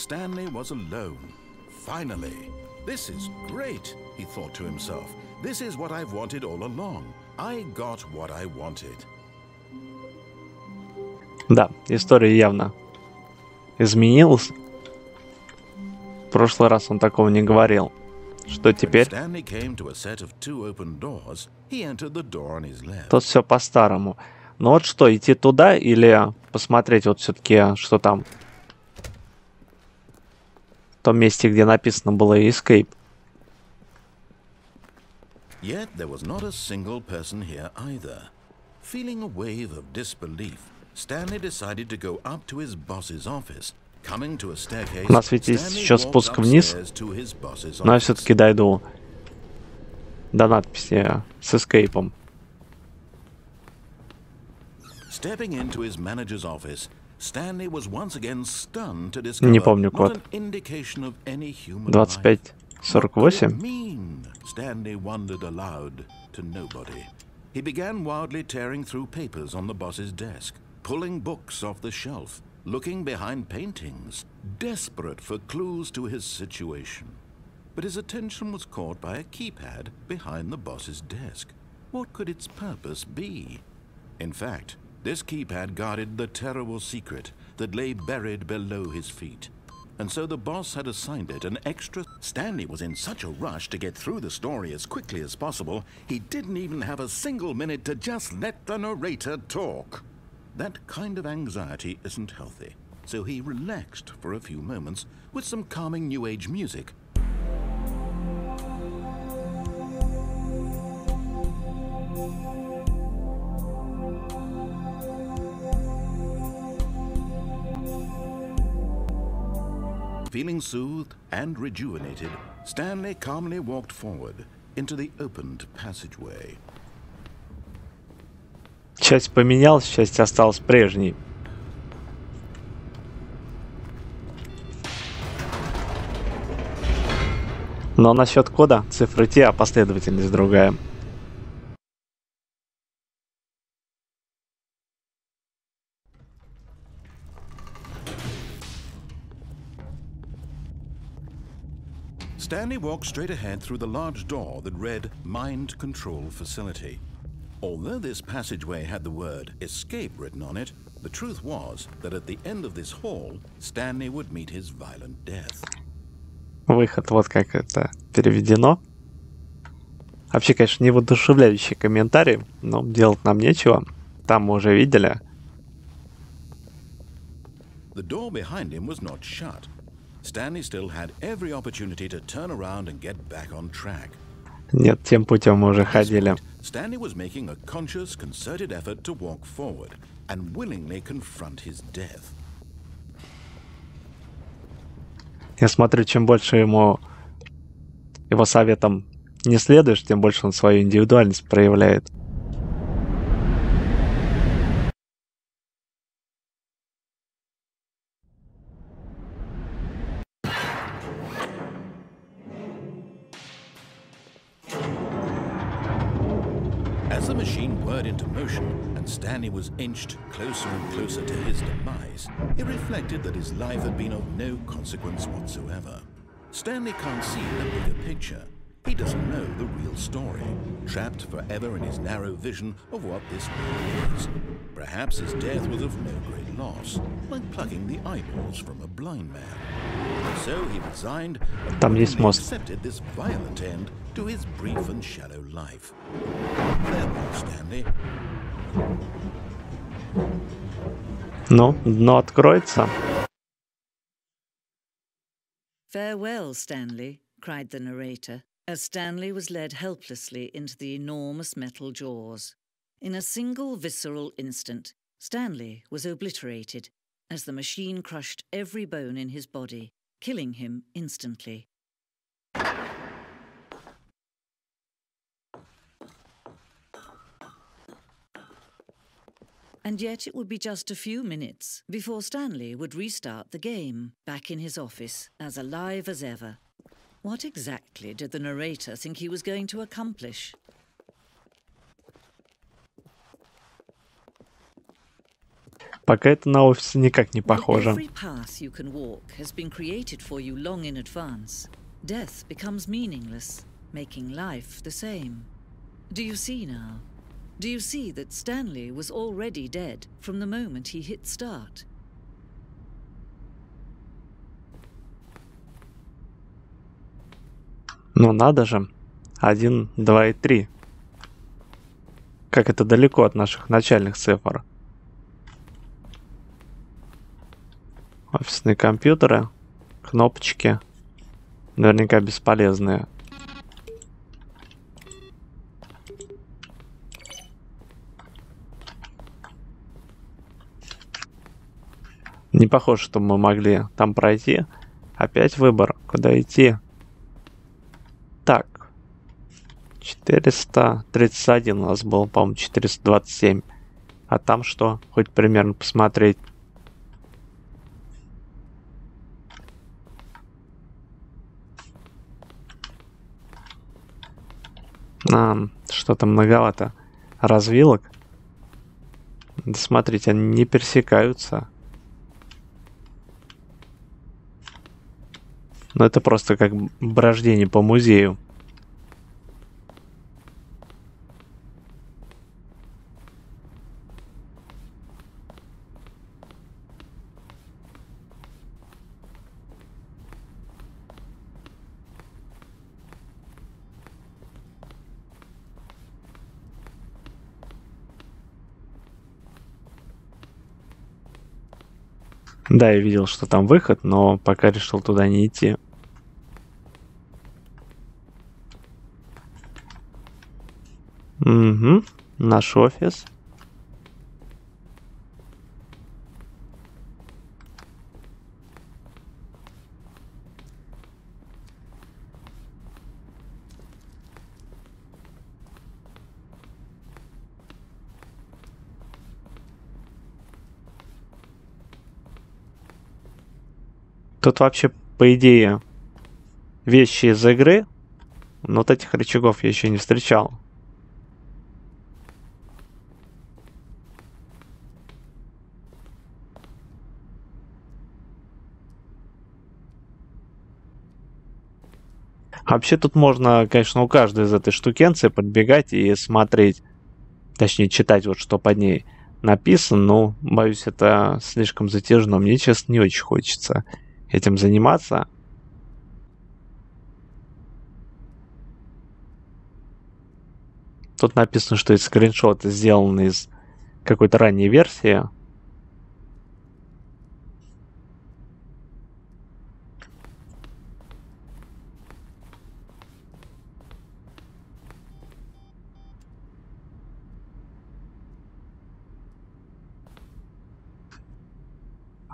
Stanley was alone. Finally. This is great, he thought to himself. This is what I've wanted all along. I got what I wanted. Да, история явно изменилась. В прошлый раз он такого не говорил. Что теперь? Тут все по-старому. Ну вот что, идти туда или посмотреть вот все-таки, что там? В том месте, где написано было Escape. Yet there was not a single person here either. Feeling a wave of disbelief, Stanley decided to go up to his boss's office. Coming to a staircase, У нас ведь есть еще спуск вниз, но я все-таки дойду до надписи с Escape. Stepping into his manager's office, Stanley was once again stunned to Не discover помню not код. an indication of any human life. 2548. Mean? Stanley wondered aloud to nobody. He began wildly tearing through papers on the boss's desk, pulling books off the shelf, looking behind paintings, desperate for clues to his situation. But his attention was caught by a keypad behind the boss's desk. What could its purpose be? In fact, this keypad guarded the terrible secret that lay buried below his feet. And so the boss had assigned it an extra. Stanley was in such a rush to get through the story as quickly as possible, he didn't even have a single minute to just let the narrator talk. That kind of anxiety isn't healthy, so he relaxed for a few moments with some calming New Age music. Feeling soothed and rejuvenated, Stanley calmly walked forward into the opened passageway. Часть поменялась, часть осталась прежней. Но насчет кода цифры те, а последовательность другая. Stanley walked straight ahead through the large door that read Mind Control Facility. Although this passageway had the word escape written on it, the truth was that at the end of this hall, Stanley would meet his violent death. Выход, вот как это переведено. Вообще, конечно, не воодушевляющий комментарий, но делать нам нечего. Там мы уже видели. The door behind him was not shut. Stanley still had every opportunity to turn around and get back on track. Нет, тем путем мы уже ходили. Stanley was making a conscious, concerted effort to walk forward and willingly confront his death. Я смотрю, чем больше его советам не следуешь, тем больше он свою индивидуальность проявляет. As the machine whirred into motion and Stanley was inched closer and closer to his demise, he reflected that his life had been of no consequence whatsoever. Stanley can't see the bigger picture. He doesn't know the real story, trapped forever in his narrow vision of what this world is. Perhaps his death was of no great loss, like plucking the eyeballs from a blind man. So he resigned and accepted this violent end to his brief and shallow life. Farewell, Stanley. Ну, дно откроется. Farewell, Stanley, cried the narrator, as Stanley was led helplessly into the enormous metal jaws. In a single visceral instant, Stanley was obliterated as the machine crushed every bone in his body, killing him instantly. And yet it would be just a few minutes before Stanley would restart the game, back in his office, as alive as ever. What exactly did the narrator think he was going to accomplish? Пока это на офис никак не похоже. Every path you can walk has been created for you long in advance. Death becomes meaningless, making life the same. Do you see now? Do you see that Stanley was already dead from the moment he hit start? Ну надо же. 1, 2 и 3. Как это далеко от наших начальных цифр. Офисные компьютеры, кнопочки. Наверняка бесполезные. Не похоже, что мы могли там пройти. Опять выбор, куда идти. Так. 431 у нас был, по-моему, 427. А там что? Хоть примерно посмотреть. Что-то многовато развилок. Да смотрите, они не пересекаются. Но это просто как брождение по музею. Да, я видел, что там выход, но пока решил туда не идти. Угу, наш офис. Тут вообще, по идее, вещи из игры, но вот этих рычагов я еще не встречал. Вообще тут можно, конечно, у каждой из этой штукенции подбегать и смотреть, точнее читать вот что под ней написано, но, боюсь, это слишком затяжно. Мне, честно, не очень хочется этим заниматься. Тут написано, что эти скриншоты сделаны из какой-то ранней версии.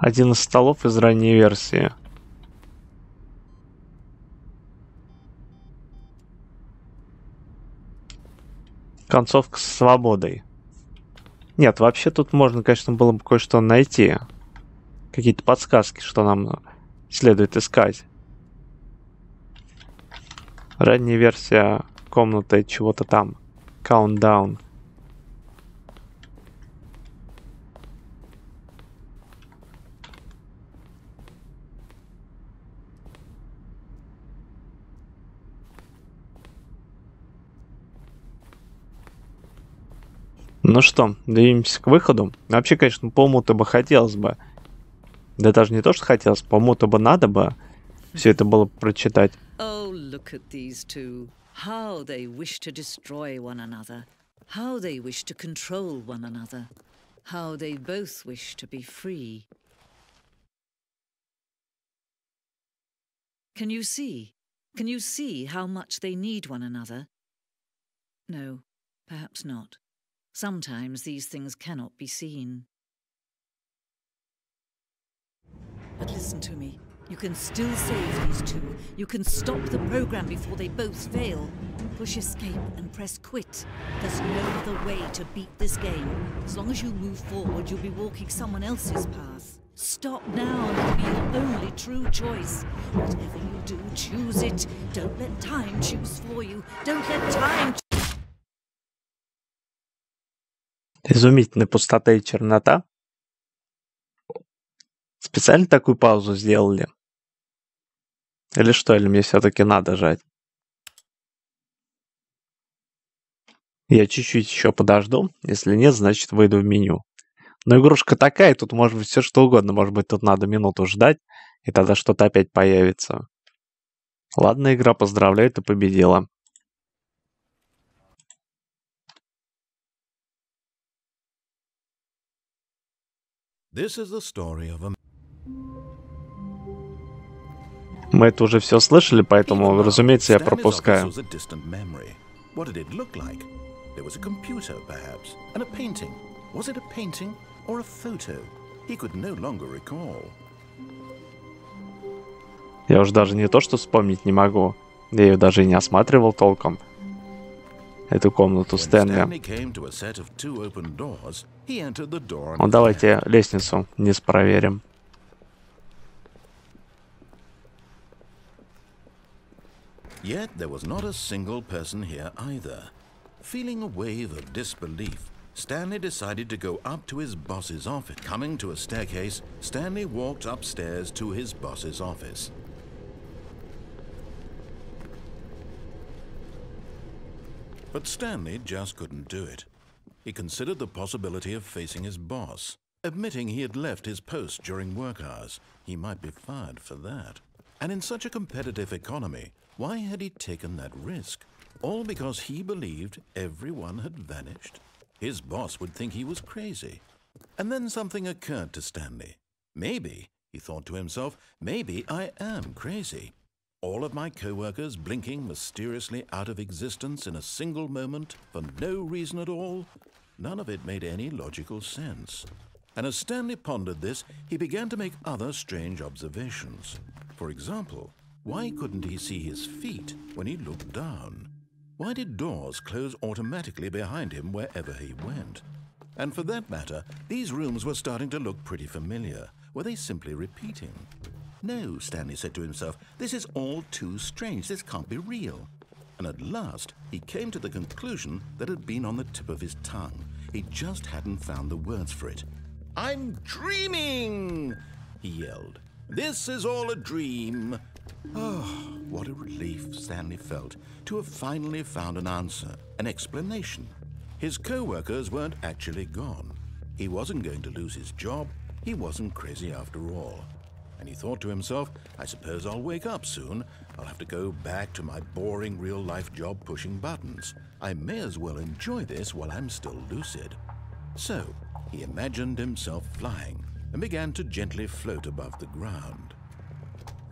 Один из столов из ранней версии. Концовка с свободой. Нет, вообще тут можно, конечно, было бы кое-что найти. Какие-то подсказки, что нам следует искать. Ранняя версия комнаты чего-то там. Countdown. Ну что, двигаемся к выходу. Вообще, конечно, по уму-то бы хотелось бы. Да даже не то, что хотелось, по уму-то бы надо бы все это было прочитать. Oh, look at these two. How they wish to destroy one another. How they wish to control one another. How they both wish to be free. Can you see? Can you see how much they need one another? No, perhaps not. Sometimes these things cannot be seen. But listen to me. You can still save these two. You can stop the program before they both fail. Push escape and press quit. There's no other way to beat this game. As long as you move forward, you'll be walking someone else's path. Stop now and it'll be your only true choice. Whatever you do, choose it. Don't let time choose for you. Don't let time... Изумительная пустота и чернота. Специально такую паузу сделали? Или что, или мне все-таки надо жать? Я чуть-чуть еще подожду. Если нет, значит выйду в меню. Но игрушка такая, тут может быть все что угодно. Может быть, тут надо минуту ждать, и тогда что-то опять появится. Ладно, игра, поздравляю, ты победила. This is the story of a Мы это уже все слышали, поэтому, разумеется, я пропускаю. What did it look like? There was a computer, perhaps, and a painting. Was it a painting or a photo? He could no longer recall. Я уже даже не то, что вспомнить не могу. Я ее даже и не осматривал толком. Эту комнату Стэнли. Ну, давайте лестницу вниз проверим. Yet there was not a single person here either. Feeling a wave of disbelief, Stanley decided to go up to his boss's office. Coming to a staircase, Stanley walked upstairs to his boss's office. But Stanley just couldn't do it. He considered the possibility of facing his boss. Admitting he had left his post during work hours, he might be fired for that. And in such a competitive economy, why had he taken that risk? All because he believed everyone had vanished? His boss would think he was crazy. And then something occurred to Stanley. Maybe, he thought to himself, maybe I am crazy. All of my co-workers blinking mysteriously out of existence in a single moment for no reason at all? None of it made any logical sense. And as Stanley pondered this, he began to make other strange observations. For example, why couldn't he see his feet when he looked down? Why did doors close automatically behind him wherever he went? And for that matter, these rooms were starting to look pretty familiar. Were they simply repeating? No, Stanley said to himself, this is all too strange. This can't be real. And at last, he came to the conclusion that had been on the tip of his tongue. He just hadn't found the words for it. I'm dreaming, he yelled. This is all a dream. Oh, what a relief Stanley felt to have finally found an answer, an explanation. His co-workers weren't actually gone. He wasn't going to lose his job. He wasn't crazy after all. And he thought to himself, I suppose I'll wake up soon. I'll have to go back to my boring real-life job pushing buttons. I may as well enjoy this while I'm still lucid. So, he imagined himself flying and began to gently float above the ground.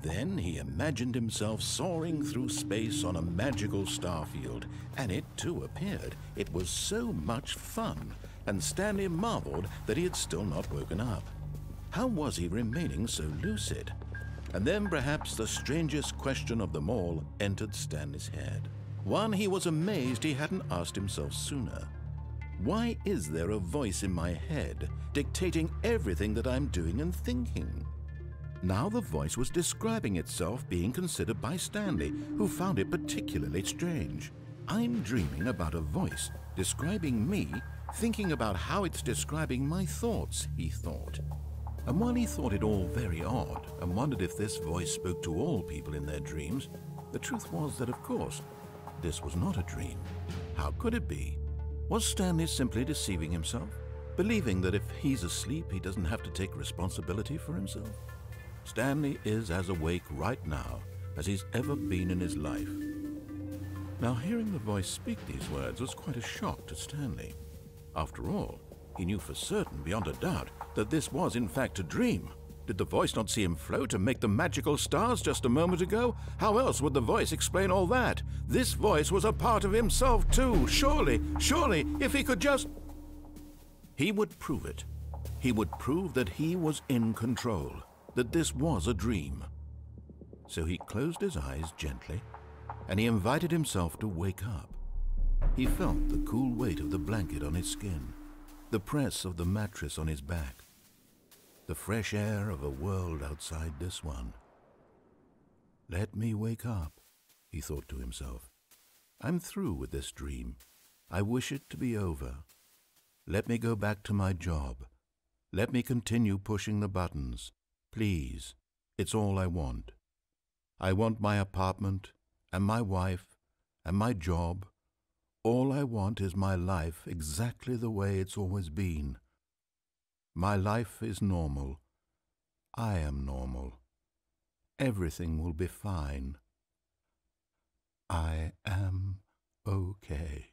Then he imagined himself soaring through space on a magical starfield, and it too appeared. It was so much fun, and Stanley marveled that he had still not woken up. How was he remaining so lucid? And then perhaps the strangest question of them all entered Stanley's head. One he was amazed he hadn't asked himself sooner. Why is there a voice in my head dictating everything that I'm doing and thinking? Now the voice was describing itself being considered by Stanley, who found it particularly strange. I'm dreaming about a voice describing me, thinking about how it's describing my thoughts, he thought. And while he thought it all very odd and wondered if this voice spoke to all people in their dreams, the truth was that, of course, this was not a dream. How could it be? Was Stanley simply deceiving himself, believing that if he's asleep, he doesn't have to take responsibility for himself? Stanley is as awake right now as he's ever been in his life. Now, hearing the voice speak these words was quite a shock to Stanley. After all, he knew for certain, beyond a doubt, that this was in fact a dream. Did the voice not see him float and make the magical stars just a moment ago? How else would the voice explain all that? This voice was a part of himself too. Surely, if he could just... He would prove it. He would prove that he was in control, that this was a dream. So he closed his eyes gently, and he invited himself to wake up. He felt the cool weight of the blanket on his skin, the press of the mattress on his back, the fresh air of a world outside this one. Let me wake up, he thought to himself. I'm through with this dream. I wish it to be over. Let me go back to my job. Let me continue pushing the buttons. Please, it's all I want. I want my apartment and my wife and my job. All I want is my life exactly the way it's always been. My life is normal. I am normal. Everything will be fine. I am okay.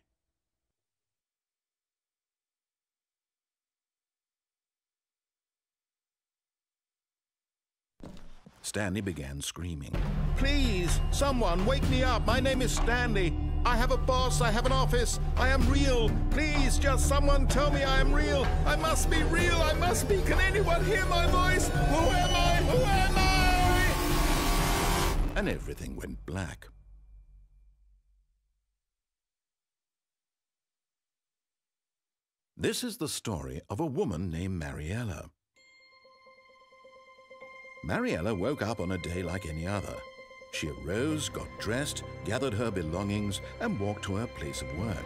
Stanley began screaming. Please, someone, wake me up. My name is Stanley. I have a boss. I have an office. I am real. Please, just someone tell me I am real. I must be real. I must be. Can anyone hear my voice? Who am I? Who am I? And everything went black. This is the story of a woman named Mariella. Mariella woke up on a day like any other. She arose, got dressed, gathered her belongings, and walked to her place of work.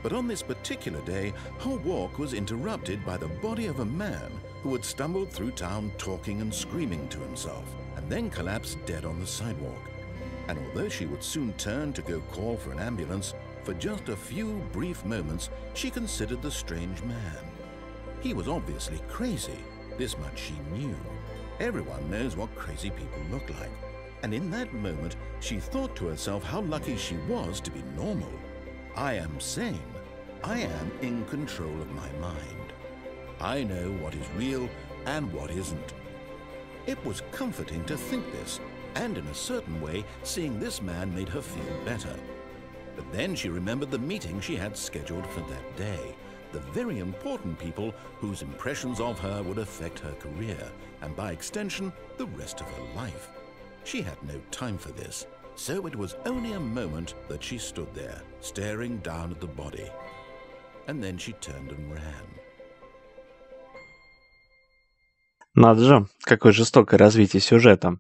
But on this particular day, her walk was interrupted by the body of a man who had stumbled through town talking and screaming to himself, and then collapsed dead on the sidewalk. And although she would soon turn to go call for an ambulance, for just a few brief moments she considered the strange man. He was obviously crazy, this much she knew. Everyone knows what crazy people look like. And in that moment, she thought to herself how lucky she was to be normal. I am sane. I am in control of my mind. I know what is real and what isn't. It was comforting to think this, and in a certain way, seeing this man made her feel better. But then she remembered the meeting she had scheduled for that day. The very important people whose impressions of her would affect her career, and by extension, the rest of her life. She had no time for this, so it was only a moment that she stood there, staring down at the body. And then she turned and ran. Надо же, какое жестокое развитие сюжета.